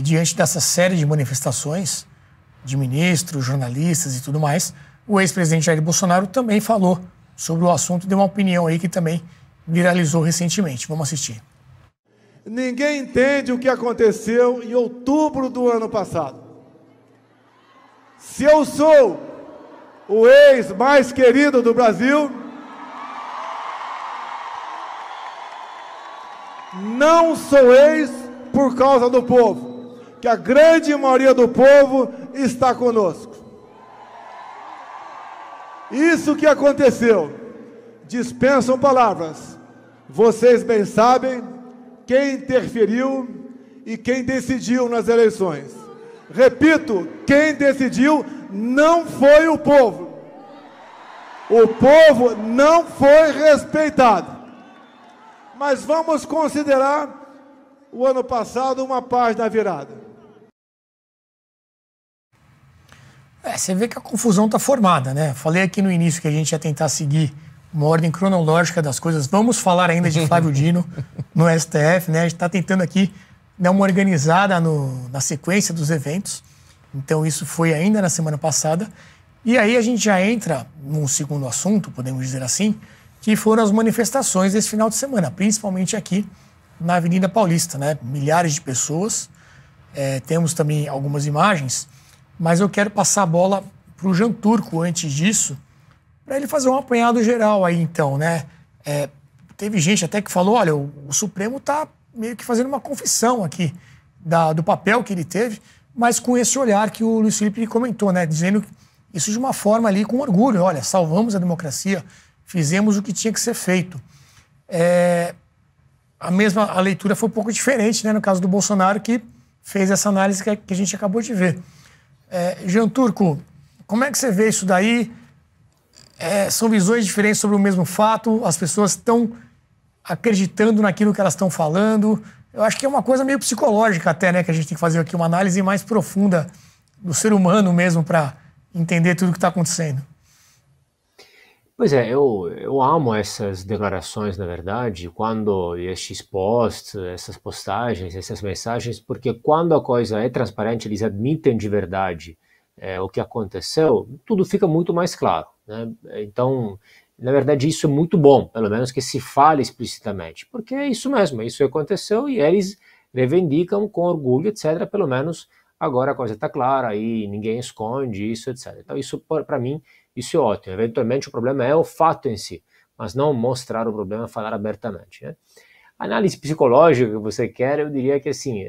Diante dessa série de manifestações de ministros, jornalistas e tudo mais, o ex-presidente Jair Bolsonaro também falou sobre o assunto e deu uma opinião aí que também viralizou recentemente. Vamos assistir. Ninguém entende o que aconteceu em outubro do ano passado. Se eu sou o ex mais querido do Brasil, não sou ex por causa do povo, que a grande maioria do povo está conosco. Isso que aconteceu, dispensam palavras. Vocês bem sabem quem interferiu e quem decidiu nas eleições. Repito, quem decidiu não foi o povo. O povo não foi respeitado. Mas vamos considerar o ano passado uma página virada. Você vê que a confusão está formada, né? Falei aqui no início que a gente ia tentar seguir uma ordem cronológica das coisas. Vamos falar ainda de Flávio Dino no STF, né? A gente está tentando aqui dar uma organizada na sequência dos eventos. Então isso foi ainda na semana passada. E aí a gente já entra num segundo assunto, podemos dizer assim, que foram as manifestações desse final de semana, principalmente aqui na Avenida Paulista, né? Milhares de pessoas. Temos também algumas imagens, mas eu quero passar a bola para o Jean Turco antes disso, para ele fazer um apanhado geral aí, então, né? Teve gente até que falou, olha, o Supremo está meio que fazendo uma confissão aqui do papel que ele teve, mas com esse olhar que o Luiz Felipe comentou, né? Dizendo isso de uma forma ali com orgulho, olha, salvamos a democracia, fizemos o que tinha que ser feito. A leitura foi um pouco diferente, né? No caso do Bolsonaro, que fez essa análise que a gente acabou de ver. Jean Turco, como é que você vê isso daí? São visões diferentes sobre o mesmo fato, as pessoas estão acreditando naquilo que elas estão falando. Eu acho que é uma coisa meio psicológica até, né? Que a gente tem que fazer aqui uma análise mais profunda do ser humano mesmo para entender tudo o que está acontecendo. Pois é, eu amo essas declarações, na verdade, quando estes posts, essas postagens, essas mensagens, porque quando a coisa é transparente, eles admitem de verdade o que aconteceu, tudo fica muito mais claro, né? Então, na verdade, isso é muito bom, pelo menos que se fale explicitamente, porque é isso mesmo, isso aconteceu e eles reivindicam com orgulho, etc. Pelo menos agora a coisa está clara e ninguém esconde isso, etc. Então, isso, para mim, isso é ótimo. Eventualmente o problema é o fato em si, mas não mostrar o problema, falar abertamente, né? A análise psicológica que você quer, eu diria que assim,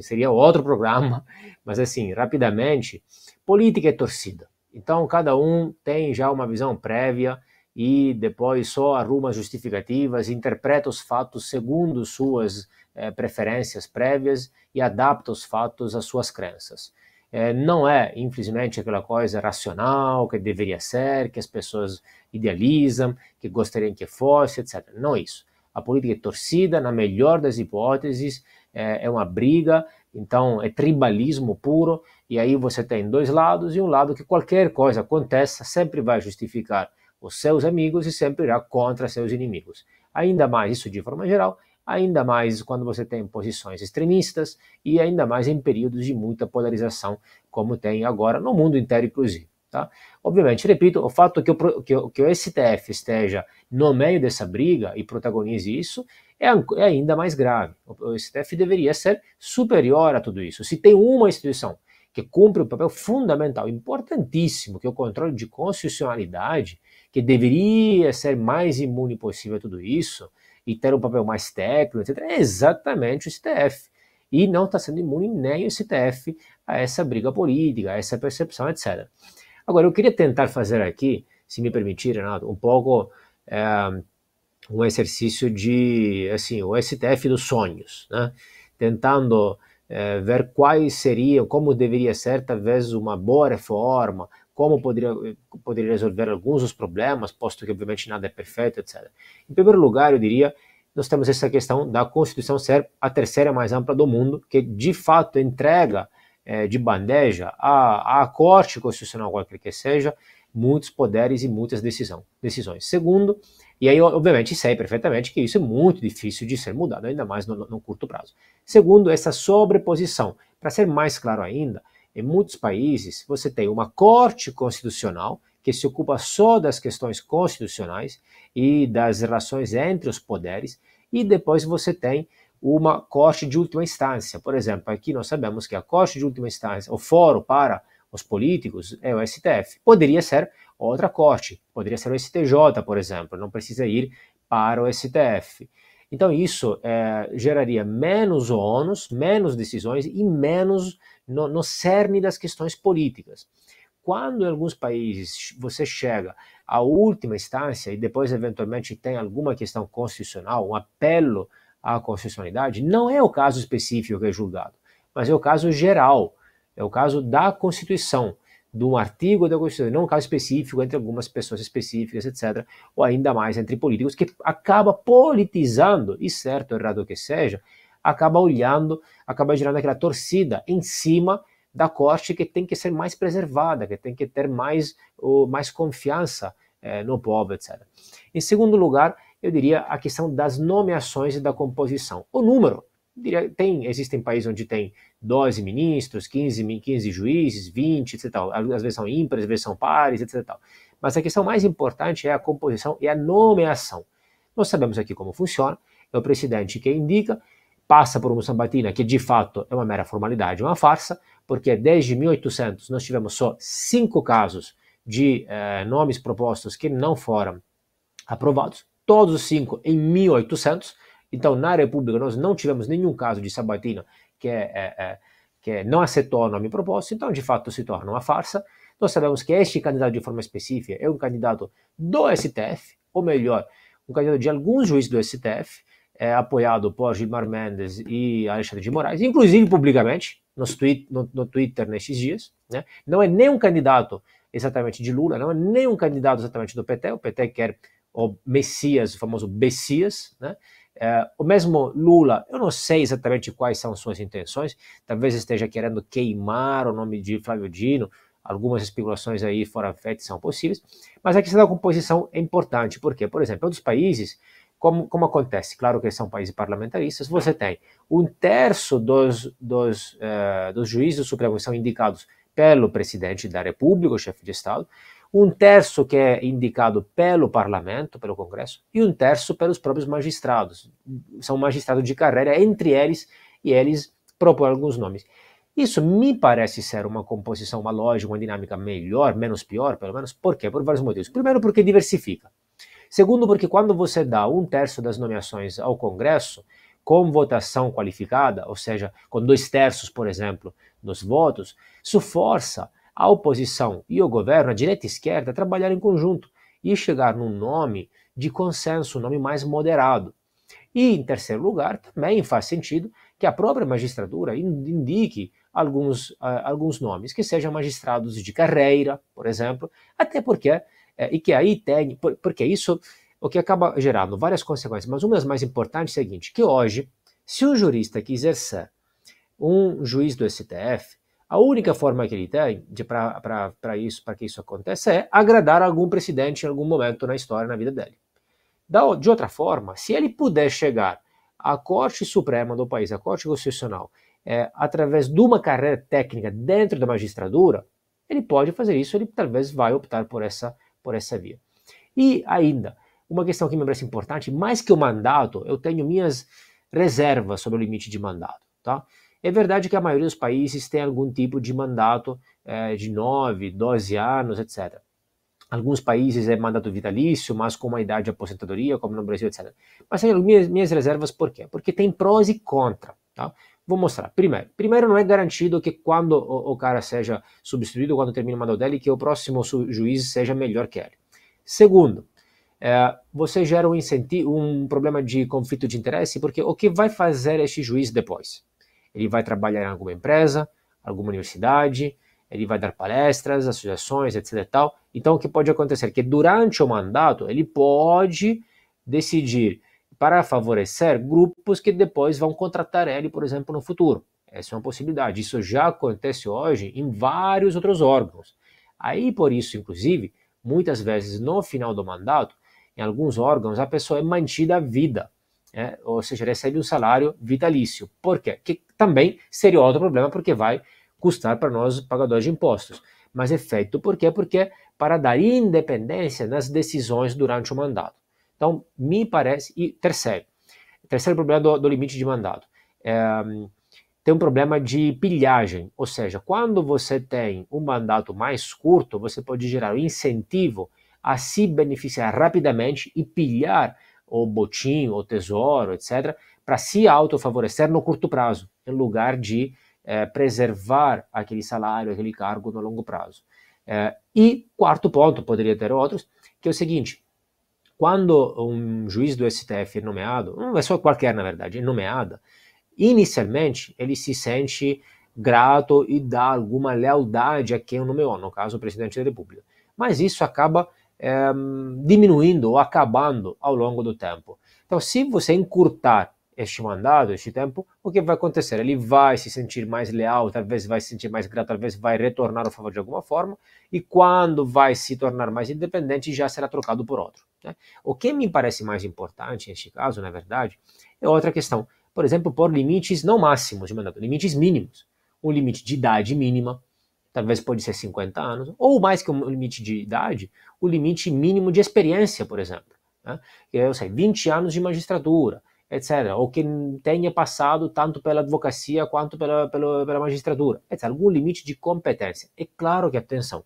seria outro programa, mas assim, rapidamente, política é torcida. Então cada um tem já uma visão prévia e depois só arruma justificativas, interpreta os fatos segundo suas preferências prévias e adapta os fatos às suas crenças. Não é, infelizmente, aquela coisa racional que deveria ser, que as pessoas idealizam, que gostariam que fosse, etc. Não é isso. A política é torcida, na melhor das hipóteses, é uma briga, então é tribalismo puro, e aí você tem dois lados, e um lado que qualquer coisa aconteça sempre vai justificar os seus amigos e sempre irá contra seus inimigos. Ainda mais isso de forma geral, ainda mais quando você tem posições extremistas e ainda mais em períodos de muita polarização, como tem agora no mundo inteiro, inclusive. Tá? Obviamente, repito, o fato que o STF esteja no meio dessa briga e protagonize isso é ainda mais grave. O STF deveria ser superior a tudo isso. Se tem uma instituição que cumpre um papel fundamental, importantíssimo, que é o controle de constitucionalidade, que deveria ser mais imune possível a tudo isso, e ter um papel mais técnico, etc., é exatamente o STF. E não está sendo imune nem o STF a essa briga política, a essa percepção, etc. Agora, eu queria tentar fazer aqui, se me permitir, Renato, um pouco um exercício de, assim, o STF dos sonhos, né? Tentando ver quais seriam, como deveria ser, talvez, uma boa reforma, como poderia resolver alguns dos problemas, posto que, obviamente, nada é perfeito, etc. Em primeiro lugar, eu diria, nós temos essa questão da Constituição ser a terceira mais ampla do mundo, que, de fato, entrega de bandeja à Corte Constitucional, qualquer que seja, muitos poderes e muitas decisões. Segundo, E aí, obviamente, sei perfeitamente que isso é muito difícil de ser mudado, ainda mais no curto prazo. Segundo, essa sobreposição. Para ser mais claro ainda, em muitos países você tem uma corte constitucional que se ocupa só das questões constitucionais e das relações entre os poderes, e depois você tem uma corte de última instância. Por exemplo, aqui nós sabemos que a corte de última instância, o fórum para os políticos, é o STF. Poderia ser outra corte, poderia ser o STJ, por exemplo, não precisa ir para o STF. Então isso geraria menos ônus, menos decisões e menos no cerne das questões políticas. Quando em alguns países você chega à última instância e depois eventualmente tem alguma questão constitucional, um apelo à constitucionalidade, não é o caso específico que é julgado, mas é o caso geral, é o caso da Constituição, de um artigo da Constituição, não um caso específico entre algumas pessoas específicas, etc., ou ainda mais entre políticos, que acaba politizando, e certo ou errado que seja, acaba olhando, acaba gerando aquela torcida em cima da corte que tem que ser mais preservada, que tem que ter mais confiança no povo, etc. Em segundo lugar, eu diria a questão das nomeações e da composição. O número, existem países onde tem 12 ministros, 15 juízes, 20, etc. Às vezes são ímpares, às vezes são pares, etc. Mas a questão mais importante é a composição e a nomeação. Nós sabemos aqui como funciona, é o presidente que indica, passa por uma sabatina que de fato é uma mera formalidade, uma farsa, porque desde 1800 nós tivemos só 5 casos de nomes propostos que não foram aprovados, todos os 5 em 1800, então na República nós não tivemos nenhum caso de sabatina que não aceitou o nome proposto, então de fato se torna uma farsa. Nós sabemos que este candidato de forma específica é um candidato do STF, ou melhor, um candidato de alguns juízes do STF, apoiado por Gilmar Mendes e Alexandre de Moraes, inclusive publicamente, no Twitter nestes dias, né? Não é nem um candidato exatamente de Lula, não é nem um candidato exatamente do PT, o PT quer o Messias, o famoso Bessias, né? O mesmo Lula, eu não sei exatamente quais são suas intenções, talvez esteja querendo queimar o nome de Flávio Dino, algumas especulações aí foram feitas, são possíveis, mas a questão da composição é importante, porque, por exemplo, em outros países, como acontece, claro que são países parlamentaristas, você tem 1/3 dos juízes do Supremo que são indicados pelo presidente da República, o chefe de Estado, 1/3 que é indicado pelo Parlamento, pelo Congresso, e 1/3 pelos próprios magistrados. São magistrados de carreira entre eles, e eles propõem alguns nomes. Isso me parece ser uma composição, uma lógica, uma dinâmica melhor, menos pior, pelo menos. Por quê? Por vários motivos. Primeiro, porque diversifica. Segundo, porque quando você dá 1/3 das nomeações ao Congresso, com votação qualificada, ou seja, com 2/3, por exemplo, dos votos, isso força a oposição e o governo, a direita e a esquerda, a trabalhar em conjunto e chegar num nome de consenso, um nome mais moderado. E, em terceiro lugar, também faz sentido que a própria magistratura indique alguns nomes, que sejam magistrados de carreira, por exemplo, até porque, e que aí tem, porque isso, o que acaba gerando várias consequências, mas uma das mais importantes é a seguinte, que hoje, se um jurista quiser ser um juiz do STF, a única forma que ele tem para que isso aconteça é agradar algum presidente em algum momento na história, na vida dele. De outra forma, se ele puder chegar à Corte Suprema do país, à Corte Constitucional, através de uma carreira técnica dentro da magistratura, ele pode fazer isso, ele talvez vai optar por essa via. E ainda, uma questão que me parece importante, mais que o mandato, eu tenho minhas reservas sobre o limite de mandato, tá? É verdade que a maioria dos países tem algum tipo de mandato de 9, 12 anos, etc. Alguns países é mandato vitalício, mas com uma idade de aposentadoria, como no Brasil, etc. Mas tem minhas reservas por quê? Porque tem prós e contras, tá? Vou mostrar. Primeiro, não é garantido que quando o cara seja substituído, quando termina o mandato dele, que o próximo juiz seja melhor que ele. Segundo, você gera um problema de conflito de interesse, porque o que vai fazer este juiz depois? Ele vai trabalhar em alguma empresa, alguma universidade, ele vai dar palestras, associações, etc. e tal. Então, o que pode acontecer? Que durante o mandato, ele pode decidir para favorecer grupos que depois vão contratar ele, por exemplo, no futuro. Essa é uma possibilidade. Isso já acontece hoje em vários outros órgãos. Aí, por isso, inclusive, muitas vezes, no final do mandato, em alguns órgãos, a pessoa é mantida à vida, ou seja, recebe um salário vitalício. Por quê? Que também seria outro problema, porque vai custar para nós, pagadores de impostos. Mas é feito por quê? Porque para dar independência nas decisões durante o mandato. Então, me parece... E terceiro problema do limite de mandato. Tem um problema de pilhagem, ou seja, quando você tem um mandato mais curto, você pode gerar um incentivo a se beneficiar rapidamente e pilhar o botim, o tesouro, etc., para se autofavorecer no curto prazo, em lugar de preservar aquele salário, aquele cargo no longo prazo. E quarto ponto, poderia ter outros, que é o seguinte: quando um juiz do STF é nomeado, não é só qualquer, na verdade, é nomeada, inicialmente ele se sente grato e dá alguma lealdade a quem o nomeou, no caso o presidente da República. Mas isso acaba diminuindo ou acabando ao longo do tempo. Então, se você encurtar este mandato, este tempo, o que vai acontecer? Ele vai se sentir mais leal, talvez vai se sentir mais grato, talvez vai retornar ao favor de alguma forma, e quando vai se tornar mais independente, já será trocado por outro. Né? O que me parece mais importante neste caso, na verdade, é outra questão. Por exemplo, por limites não máximos de mandato, limites mínimos. Um limite de idade mínima, talvez pode ser 50 anos, ou mais que um limite de idade, o limite mínimo de experiência, por exemplo. Né? Eu sei, 20 anos de magistratura, etc. Ou que tenha passado tanto pela advocacia quanto pela magistratura, etc. Algum limite de competência. É claro que, atenção,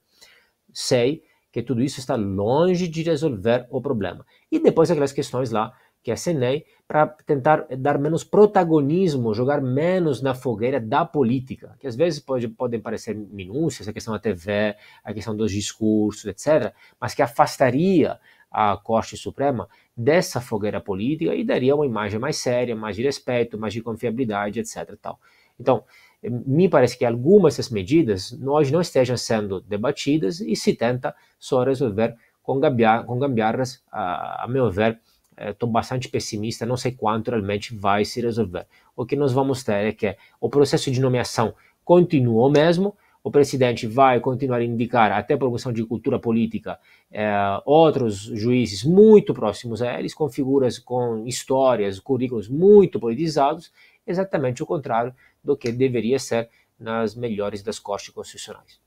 sei que tudo isso está longe de resolver o problema. E depois aquelas questões lá que acenei para tentar dar menos protagonismo, jogar menos na fogueira da política, que às vezes podem parecer minúcias, a questão da TV, a questão dos discursos, etc., mas que afastaria a Corte Suprema dessa fogueira política e daria uma imagem mais séria, mais de respeito, mais de confiabilidade, etc. Tal. Então, me parece que algumas dessas medidas hoje não estejam sendo debatidas e se tenta só resolver com gambiarras, a meu ver. Estou bastante pessimista, não sei quanto realmente vai se resolver. O que nós vamos ter é que o processo de nomeação continua o mesmo, o presidente vai continuar a indicar, até por questão de cultura política, outros juízes muito próximos a eles, com figuras, com histórias, currículos muito politizados, exatamente o contrário do que deveria ser nas melhores das cortes constitucionais.